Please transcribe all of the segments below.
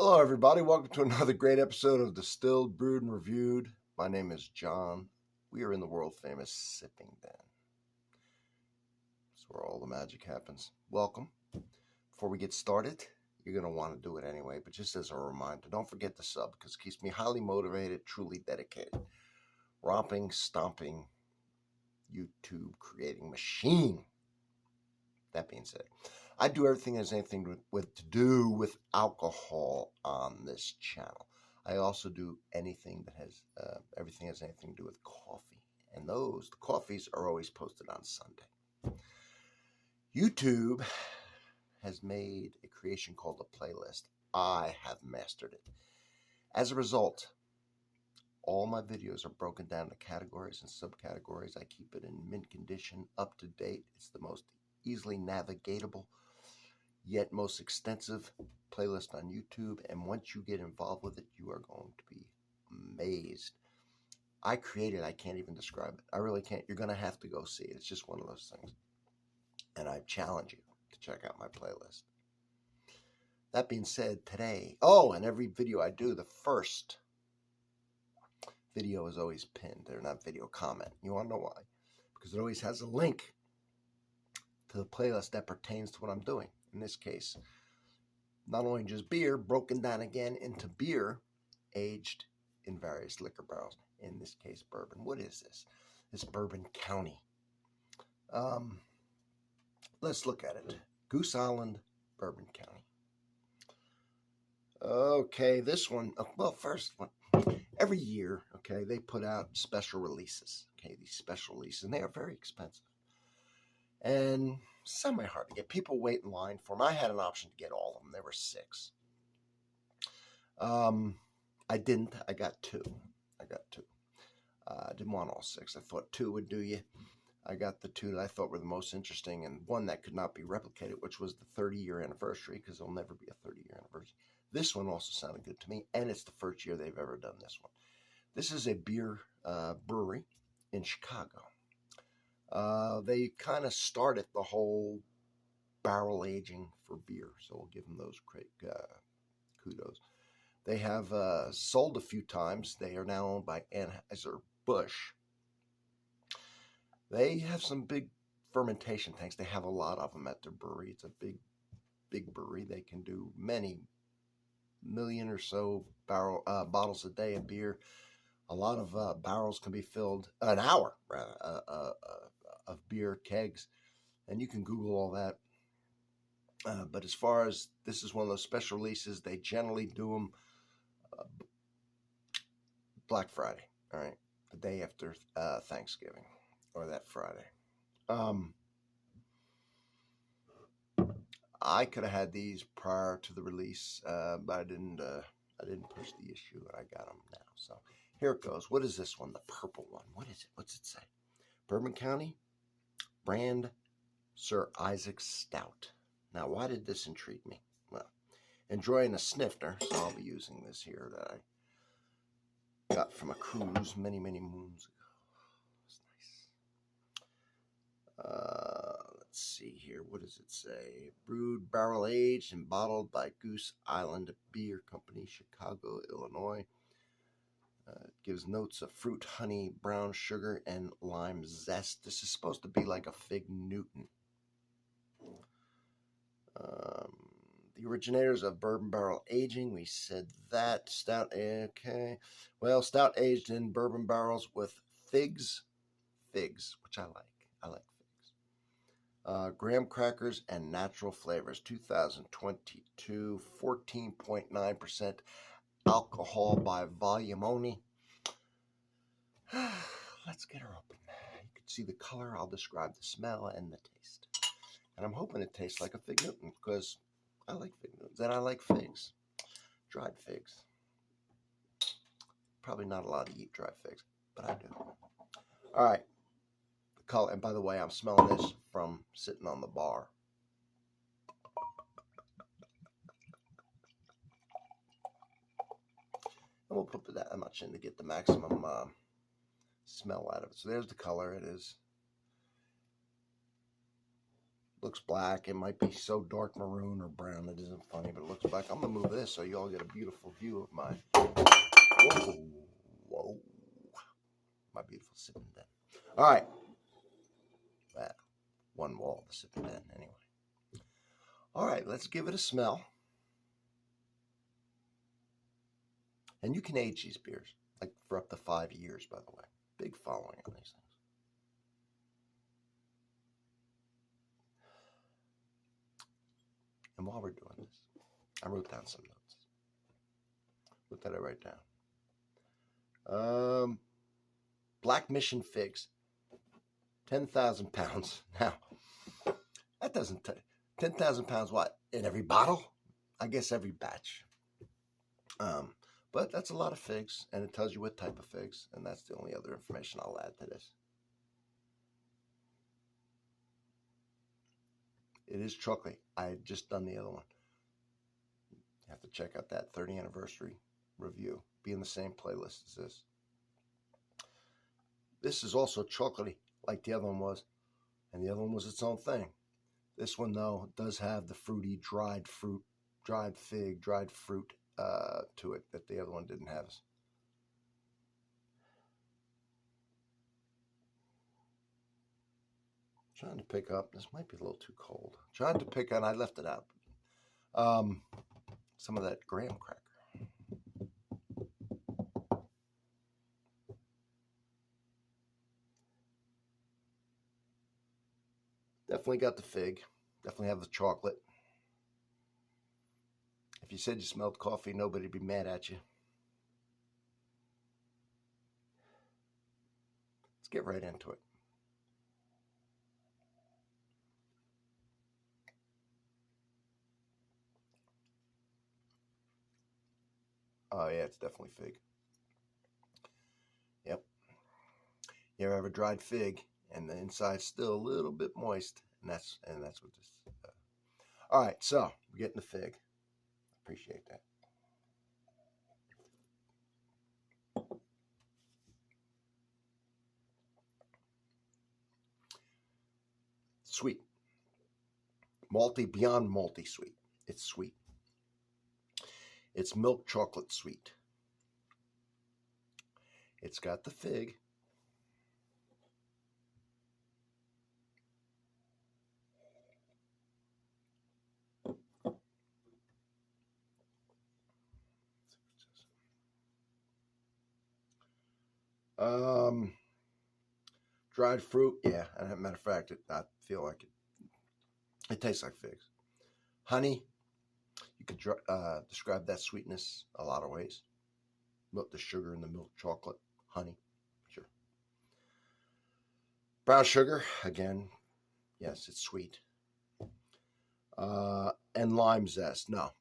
Hello, everybody. Welcome to another great episode of Distilled, Brewed, and Reviewed. My name is John. We are in the world-famous Sipping Den. That's where all the magic happens. Welcome. Before we get started, you're going to want to do it anyway, but just as a reminder, don't forget to sub because it keeps me highly motivated, truly dedicated. Romping, stomping, YouTube creating machine. That being said, I do everything that has anything to do with alcohol on this channel. I also do anything that has everything that has anything to do with coffee, and the coffees are always posted on Sunday. YouTube has made a creation called a playlist. I have mastered it. As a result, all my videos are broken down to categories and subcategories. I keep it in mint condition, up to date. It's the most easily navigatable, yet most extensive playlist on YouTube. And once you get involved with it, you are going to be amazed. I created, I can't even describe it. I really can't. You're going to have to go see it. It's just one of those things. And I challenge you to check out my playlist. That being said, today, and every video I do, the first video is always pinned. They're not video comment. You want to know why? Because it always has a link to the playlist that pertains to what I'm doing. In this case, not only just beer, broken down again into beer, aged in various liquor barrels. In this case, bourbon. What is this? It's Bourbon County. Let's look at it. Goose Island, Bourbon County. Okay, this one, first one. Every year, okay, they put out special releases. Okay, these special releases, and they are very expensive. And semi-hard to get. People wait in line for them. I had an option to get all of them. There were 6. I didn't. I got 2. I didn't want all 6. I thought 2 would do you. I got the 2 that I thought were the most interesting, and one that could not be replicated, which was the 30-year anniversary, because there'll never be a 30-year anniversary. This one also sounded good to me, and it's the first year they've ever done this one. This is a beer brewery in Chicago. They kind of started the whole barrel aging for beer, so we'll give them those great kudos. They have sold a few times. They are now owned by Anheuser-Busch. They have some big fermentation tanks. They have a lot of them at their brewery. It's a big brewery. They can do many million or so bottles a day of beer. A lot of barrels can be filled, an hour rather, of beer kegs, and you can Google all that. But as far as this is one of those special releases, they generally do them Black Friday, all right, the day after Thanksgiving, or that Friday. I could have had these prior to the release, but I didn't push the issue, and I got them now. So here it goes. What is this one? The purple one. What is it? What's it say? Bourbon County brand Sir Isaac Stout. Now, why did this intrigue me? Well, enjoying a snifter, so I'll be using this here that I got from a cruise many moons ago. It's nice. Let's see here. What does it say? Brewed, barrel aged, and bottled by Goose Island Beer Company, Chicago, Illinois. It gives notes of fruit, honey, brown sugar, and lime zest. This is supposed to be like a Fig Newton. The originators of bourbon barrel aging, we said that. Stout, okay. Well, stout aged in bourbon barrels with figs, which I like. I like figs. Graham crackers and natural flavors. 2022, 14.9% alcohol by volume only. Let's get her open. You can see the color. I'll describe the smell and the taste. And I'm hoping it tastes like a Fig Newton because I like Fig Newtons and I like figs. Dried figs. Probably not allowed to eat dried figs, but I do. All right. The color. And by the way, I'm smelling this from sitting on the bar. And we'll put that much in to get the maximum smell out of it. So there's the color. It is looks black. It might be so dark maroon or brown that isn't funny, but it looks black. I'm going to move this so you all get a beautiful view of my, whoa, my beautiful sipping den. All right. One wall of the sipping den, anyway. All right, let's give it a smell. And you can age these beers, like for up to 5 years, by the way. Big following on these things. And while we're doing this, I wrote down some notes. What did I write down? Black Mission figs, 10,000 pounds. Now, that doesn't 10,000 pounds. What, in every bottle? I guess every batch. But that's a lot of figs, and it tells you what type of figs, and that's the only other information I'll add to this. It is chocolate. I had just done the other one. You have to check out that 30th anniversary review. Be in the same playlist as this. This is also chocolatey, like the other one was, and the other one was its own thing. This one, though, does have the fruity, dried fruit to it that the other one didn't have. Trying to pick up, this might be a little too cold. Trying to pick on, I left it out. Some of that graham cracker. Definitely got the fig. Definitely have the chocolate. If you said you smelled coffee, nobody'd be mad at you. Let's get right into it. Oh yeah, it's definitely fig. Yep. You ever have a dried fig and the inside's still a little bit moist, and that's what this. All right, so we're getting the fig. Appreciate that. Sweet. Malty, beyond malty sweet. It's sweet. It's milk chocolate sweet. It's got the fig. Dried fruit, yeah. And as a matter of fact, I feel like it. It tastes like figs. Honey, you could describe that sweetness a lot of ways. Milk, the sugar in the milk chocolate, honey, sure. Brown sugar, again, yes, it's sweet. And lime zest, no,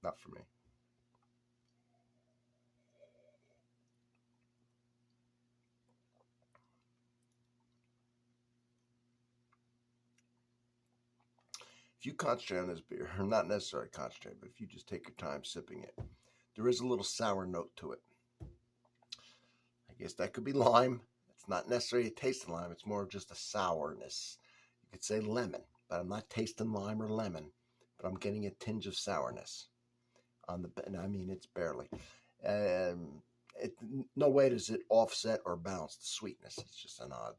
not for me. If you concentrate on this beer, or not necessarily concentrate, but if you just take your time sipping it, there is a little sour note to it. I guess that could be lime. It's not necessarily a taste of lime. It's more of just a sourness. You could say lemon, but I'm not tasting lime or lemon, but I'm getting a tinge of sourness on the, and I mean, it's barely. No way does it offset or balance the sweetness. It's just an odd.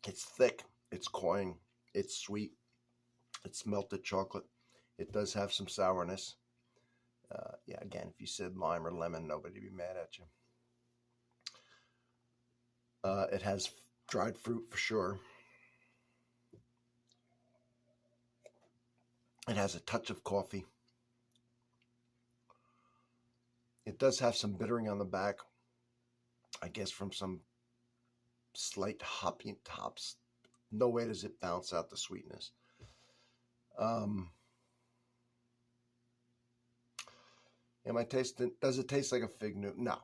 It's thick, it's cloying, it's sweet, it's melted chocolate. It does have some sourness. Yeah, again, if you said lime or lemon, nobody'd be mad at you. It has dried fruit for sure. It has a touch of coffee. It does have some bittering on the back, I guess from some slight hoppy tops. No way does it balance out the sweetness. Am I tasting? Does it taste like a fig Newton? No.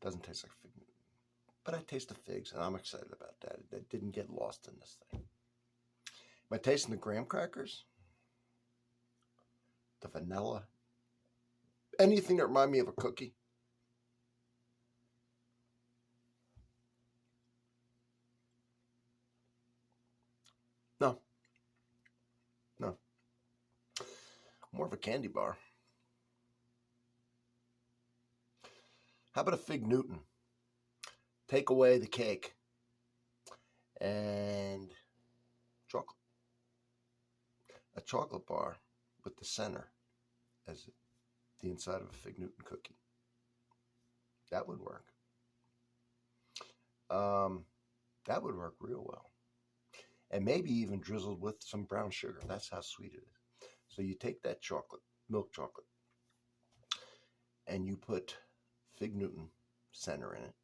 Doesn't taste like fig Newton. But I taste the figs, and I'm excited about that. That didn't get lost in this thing. Am I tasting the graham crackers? The vanilla? Anything that reminds me of a cookie? More of a candy bar. How about a Fig Newton? Take away the cake and chocolate. A chocolate bar with the center as the inside of a Fig Newton cookie. That would work. That would work real well. And maybe even drizzled with some brown sugar. That's how sweet it is. So you take that chocolate, milk chocolate, and you put Fig Newton center in it.